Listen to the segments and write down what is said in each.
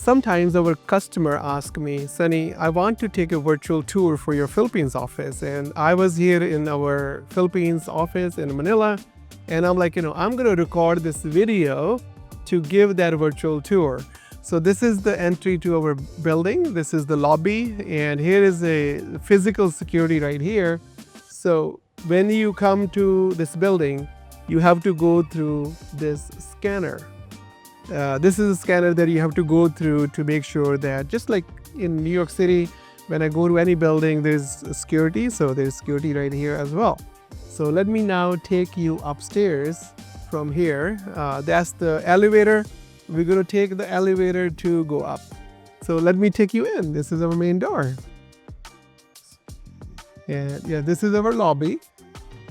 sometimes our customer ask me, Sunny, I want to take a virtual tour for your Philippines office. And I was here in our Philippines office in Manila. And I'm like, I'm going to record this video to give that virtual tour. So this is the entry to our building. This is the lobby. And here is a physical security right here. So when you come to this building, you have to go through this scanner. This is a scanner that you have to go through to make sure that, just like in New York City, when I go to any building, there's security. So there's security right here as well. So let me now take you upstairs from here. That's the elevator. We're going to take the elevator to go up. So let me take you in. This is our main door. And yeah, this is our lobby.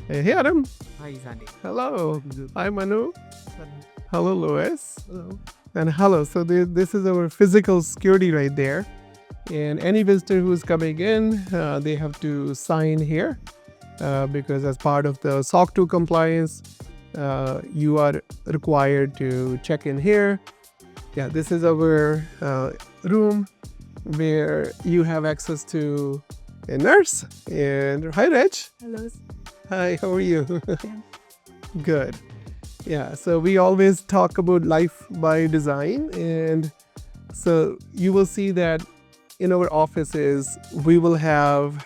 Hey, Adam. Hi, Sandy. Hello. Hi, Manu. Hello, Louis. Hello. And hello. So this is our physical security right there. And any visitor who's coming in, they have to sign here because as part of the SOC 2 compliance, you are required to check in here. Yeah, this is our room where you have access to a nurse. And hi, Reg. Hello. Hi, how are you? Good. Yeah, so we always talk about life by design. And so you will see that in our offices, we will have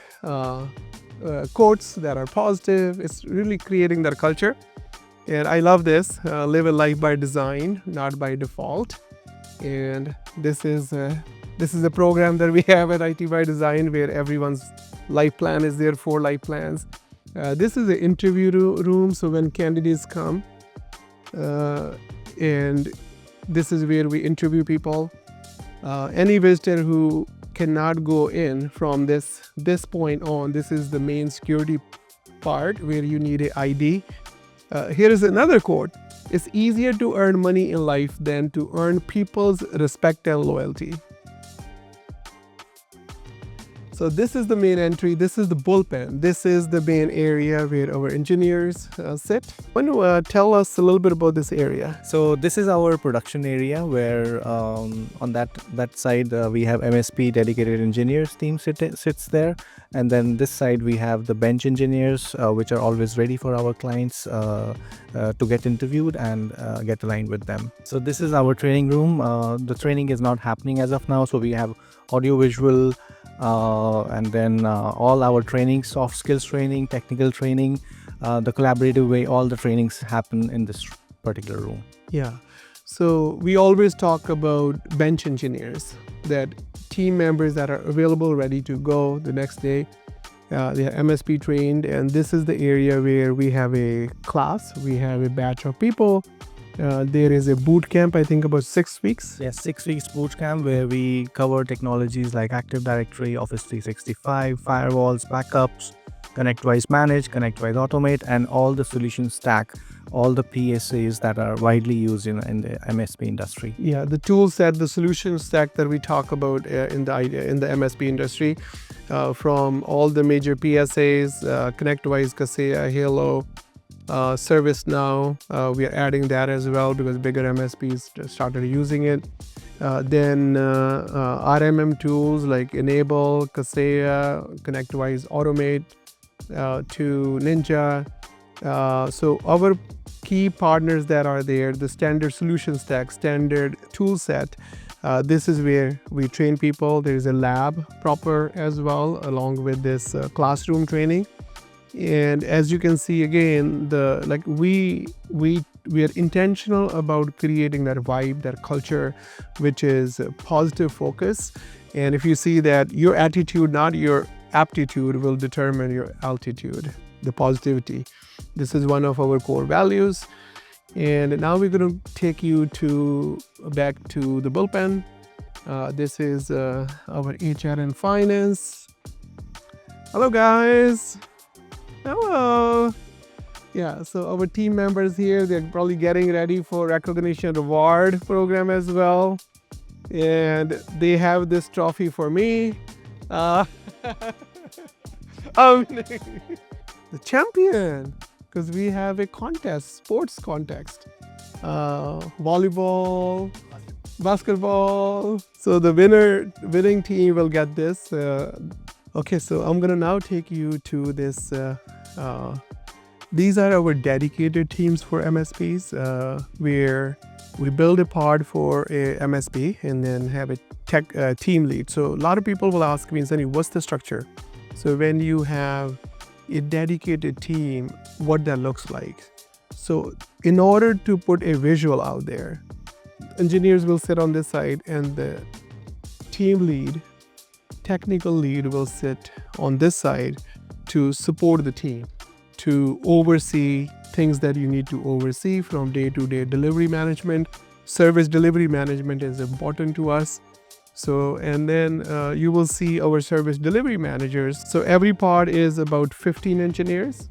quotes that are positive. It's really creating that culture. And I love this, live a life by design, not by default. And this is a program that we have at IT by Design where everyone's life plan is there, 4 life plans. This is an interview room, so when candidates come, and this is where we interview people. Any visitor who cannot go in from this point on, this is the main security part where you need an ID. Here is another quote. It's easier to earn money in life than to earn people's respect and loyalty. So this is the main entry. This is the bullpen. This is the main area where our engineers sit. Why don't you tell us a little bit about this area? So this is our production area where on that side we have MSP dedicated engineers team sits there, and then this side we have the bench engineers which are always ready for our clients to get interviewed and get aligned with them. So this is our training room. The training is not happening as of now, so we have audio visual and then all our training, soft skills training, technical training, the collaborative way, all the trainings happen in this particular room. Yeah. So we always talk about bench engineers, that team members that are available, ready to go the next day. They are MSP trained, and this is the area where we have a class, we have a batch of people. There is a boot camp, I think about 6 weeks. Yes, 6 weeks boot camp where we cover technologies like Active Directory, Office 365, firewalls, backups, ConnectWise Manage, ConnectWise Automate, and all the solution stack, all the PSAs that are widely used in the MSP industry. Yeah, the tool set, the solution stack that we talk about in the MSP industry, from all the major PSAs, ConnectWise, Kaseya, Halo, ServiceNow, we are adding that as well because bigger MSPs started using it. Then RMM tools like Enable, Kaseya, ConnectWise Automate, to Ninja. So our key partners that are there, the standard solution stack, standard tool set, this is where we train people. There is a lab proper as well, along with this classroom training. And as you can see again, we are intentional about creating that vibe, that culture, which is a positive focus. And if you see that your attitude, not your aptitude, will determine your altitude, the positivity. This is one of our core values. And now we're going to take you back to the bullpen. This is our HR and finance. Hello, guys. Hello. Yeah, so our team members here, they're probably getting ready for recognition reward program as well. And they have this trophy for me. The champion, because we have a contest, sports contest. Volleyball, Basketball. So the winning team will get this. Okay, so I'm gonna now take you to this. These are our dedicated teams for MSPs, where we build a pod for a MSP and then have a tech team lead. So a lot of people will ask me, Sunny, what's the structure? So when you have a dedicated team, what that looks like. So in order to put a visual out there, engineers will sit on this side and the team lead, technical lead will sit on this side to support the team, to oversee things that you need to oversee from day-to-day delivery management. Service delivery management is important to us. So, and then you will see our service delivery managers. So every pod is about 15 engineers,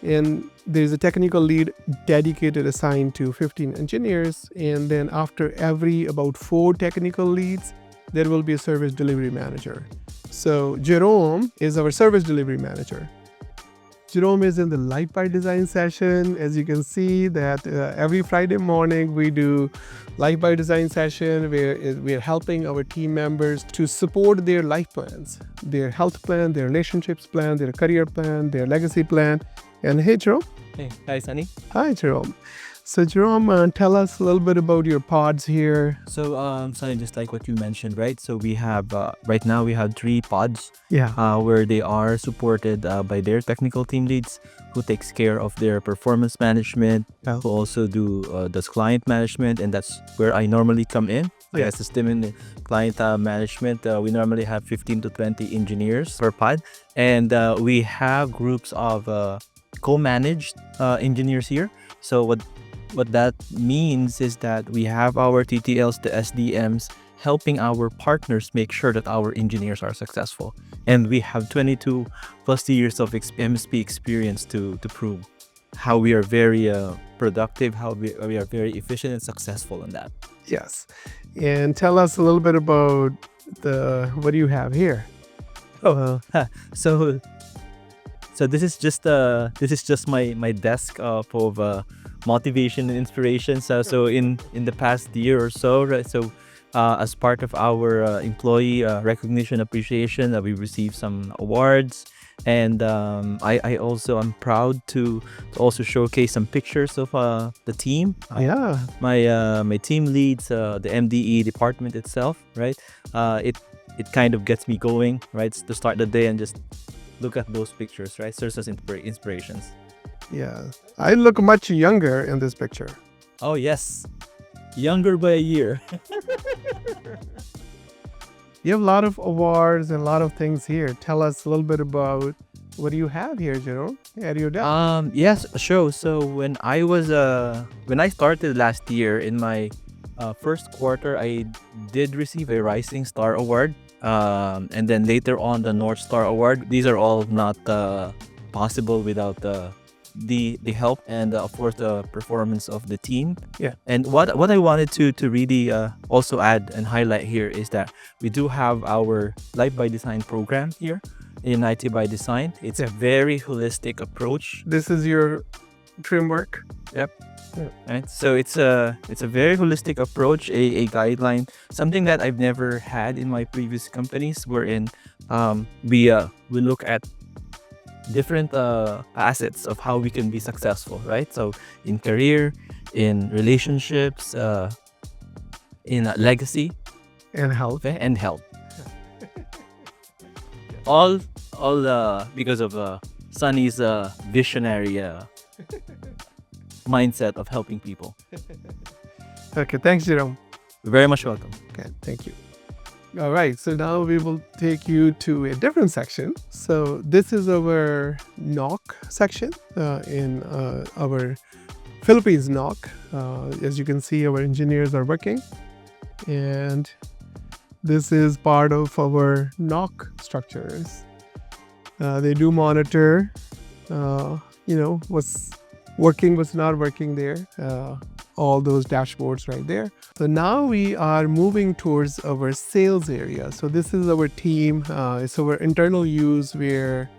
and there's a technical lead dedicated assigned to 15 engineers. And then after every about 4 technical leads, there will be a service delivery manager. So Jerome is our service delivery manager. Jerome is in the Life by Design session. As you can see that every Friday morning we do Life by Design session where we're helping our team members to support their life plans, their health plan, their relationships plan, their career plan, their legacy plan. And hey, Jerome. Hey, hi, Sunny. Hi, Jerome. So Jerome, tell us a little bit about your pods here. So, Sunny, just like what you mentioned, right? So we have right now we have 3 pods. Yeah. Where they are supported by their technical team leads, who takes care of their performance management, who also does client management, and that's where I normally come in. Yeah. As system in client management, we normally have 15 to 20 engineers per pod, and we have groups of co-managed engineers here. So what that means is that we have our TTLs, the SDMs, helping our partners make sure that our engineers are successful. And we have 22 plus years of MSP experience to prove how we are very productive, how we are very efficient and successful in that. Yes. And tell us a little bit about what do you have here? So this is just my desk of motivation and inspiration. So in the past year or so, right, so as part of our employee recognition appreciation, we received some awards, and I also am proud to also showcase some pictures of the team. Yeah. My team leads the MDE department itself, right? It kind of gets me going, right, to start the day and just look at those pictures, right? Serves as inspirations. Yeah. I look much younger in this picture. Oh yes, younger by a year. You have a lot of awards and a lot of things here. Tell us a little bit about what do you have here, Jerome, at your desk? Yes, sure. So when I started last year in my first quarter, I did receive a Rising Star Award. And then later on the North Star Award. These are all not possible without the help and of course the performance of the team. Yeah. And what I wanted to really also add and highlight here is that we do have our Life by Design program here in IT by Design. It's a very holistic approach. This is your framework. Yep. Right. So it's a very holistic approach, a guideline, something that I've never had in my previous companies, wherein we look at different assets of how we can be successful, right? So in career, in relationships, in legacy, And health. and health. all because of Sunny's visionary mindset of helping people. Okay, thanks, Jerome. You're very much welcome. Okay, thank you. All right, so now we will take you to a different section. So this is our NOC section in our Philippines NOC. As you can see, our engineers are working, and this is part of our NOC structures. They do monitor, what's working, what's not working there, all those dashboards right there. So now we are moving towards our sales area. So this is our team. It's our internal use where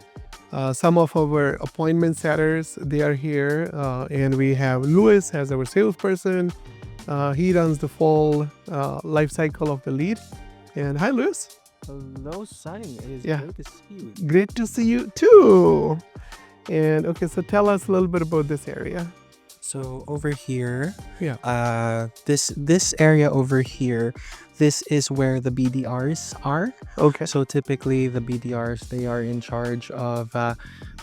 some of our appointment setters, they are here. And we have Louis as our salesperson. He runs the full life cycle of the lead. And hi, Luis. Hello, Sunny. It is Yeah. great to see you. Great to see you too. And okay, so tell us a little bit about this area. So over here, Yeah. this area over here, this is where the BDRs are. Okay. So typically the BDRs, they are in charge of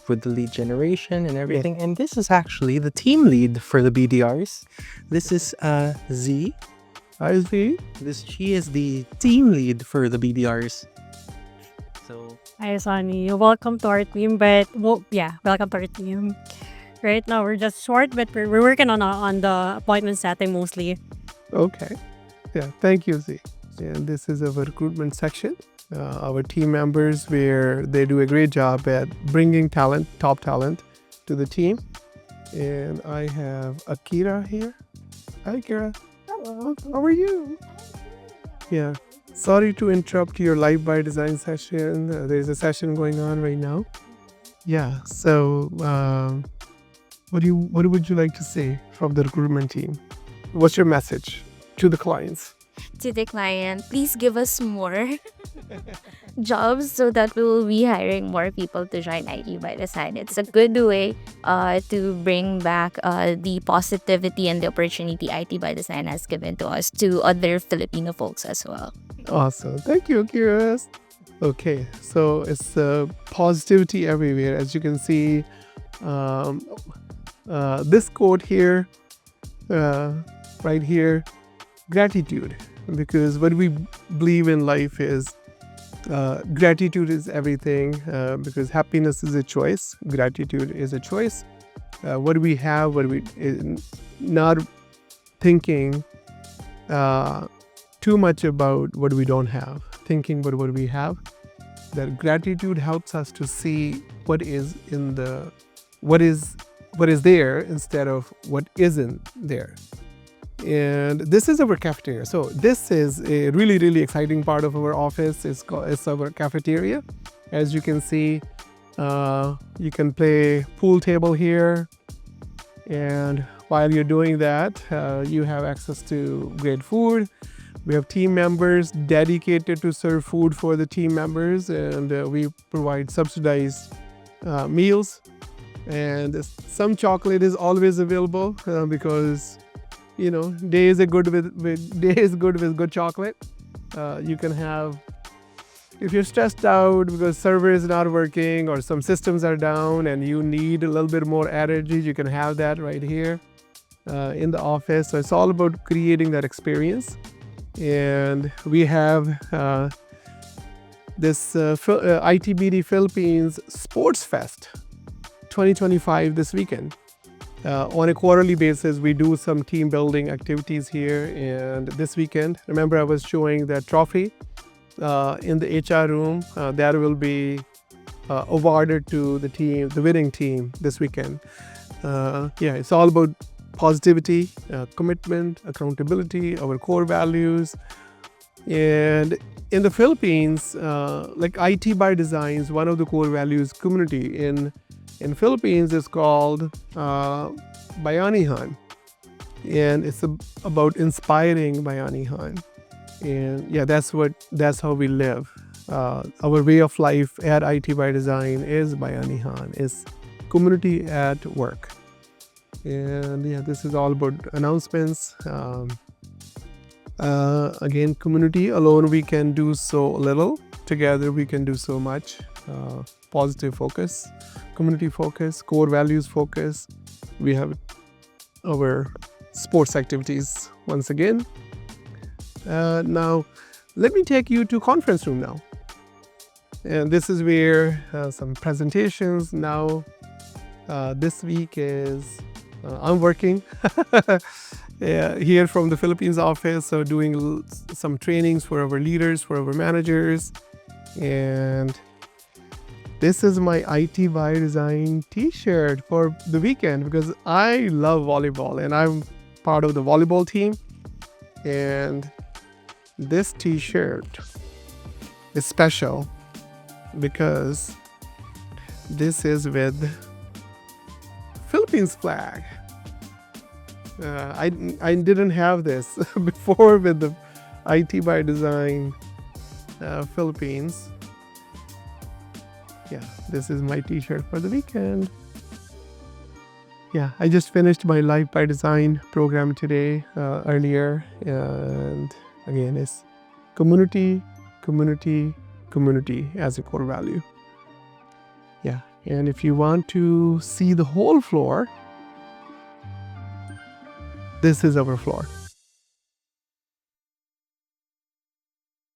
with the lead generation and everything. And this is actually the team lead for the BDRs. This is Z. I see. She is the team lead for the BDRs. So Hi, Sonny. Welcome to our team. Welcome to our team. Right now, we're just short, but we're working on the appointment setting mostly. Okay. Yeah. Thank you, Z. And this is our recruitment section. Our team members, where they do a great job at bringing talent, top talent, to the team. And I have Akira here. Hi, Akira. Hello. How are you? Yeah. Sorry to interrupt your live by design session. There's a session going on right now. Yeah. So, what would you like to say from the recruitment team? What's your message to the clients? To the client, please give us more jobs so that we will be hiring more people to join IT by Design. It's a good way to bring back the positivity and the opportunity IT by Design has given to us to other Filipino folks as well. Awesome. Thank you, Akira. Okay, so it's positivity everywhere. As you can see, this quote here, right here, gratitude. Because what we believe in life is gratitude is everything, because happiness is a choice. Gratitude is a choice. What we have, not thinking too much about what we don't have, thinking about what we have. That gratitude helps us to see what is there instead of what isn't there. And this is our cafeteria. So this is a really, really exciting part of our office. It's our cafeteria. As you can see, you can play pool table here. And while you're doing that, you have access to great food. We have team members dedicated to serve food for the team members, and we provide subsidized meals. And some chocolate is always available because day is good with good chocolate. You can have, if you're stressed out because server is not working or some systems are down and you need a little bit more energy, you can have that right here in the office. So it's all about creating that experience. And we have this ITBD Philippines Sports Fest 2025 this weekend. On a quarterly basis, we do some team building activities here. And this weekend, remember I was showing that trophy in the HR room that will be awarded to the winning team this weekend. It's all about positivity, commitment, accountability, our core values. And in the Philippines, like IT by Designs, one of the core values, community. In Philippines, it's called Bayanihan, and it's about inspiring Bayanihan. And that's how we live. Our way of life at IT by Design is Bayanihan, is community at work. And this is all about announcements. Again, community alone, we can do so little. Together, we can do so much. Positive focus, community focus, core values focus. We have our sports activities once again. Now, let me take you to conference room now. And this is where some presentations now. This week is I'm working here from the Philippines office, so doing some trainings for our leaders, for our managers. And this is my IT by Design t-shirt for the weekend because I love volleyball and I'm part of the volleyball team. And this t-shirt is special because this is with Philippines flag. I didn't have this before with the IT by Design Philippines. Yeah, this is my t-shirt for the weekend. Yeah, I just finished my Life by Design program today, earlier. And again, it's community, community, community as a core value. Yeah, and if you want to see the whole floor, this is our floor.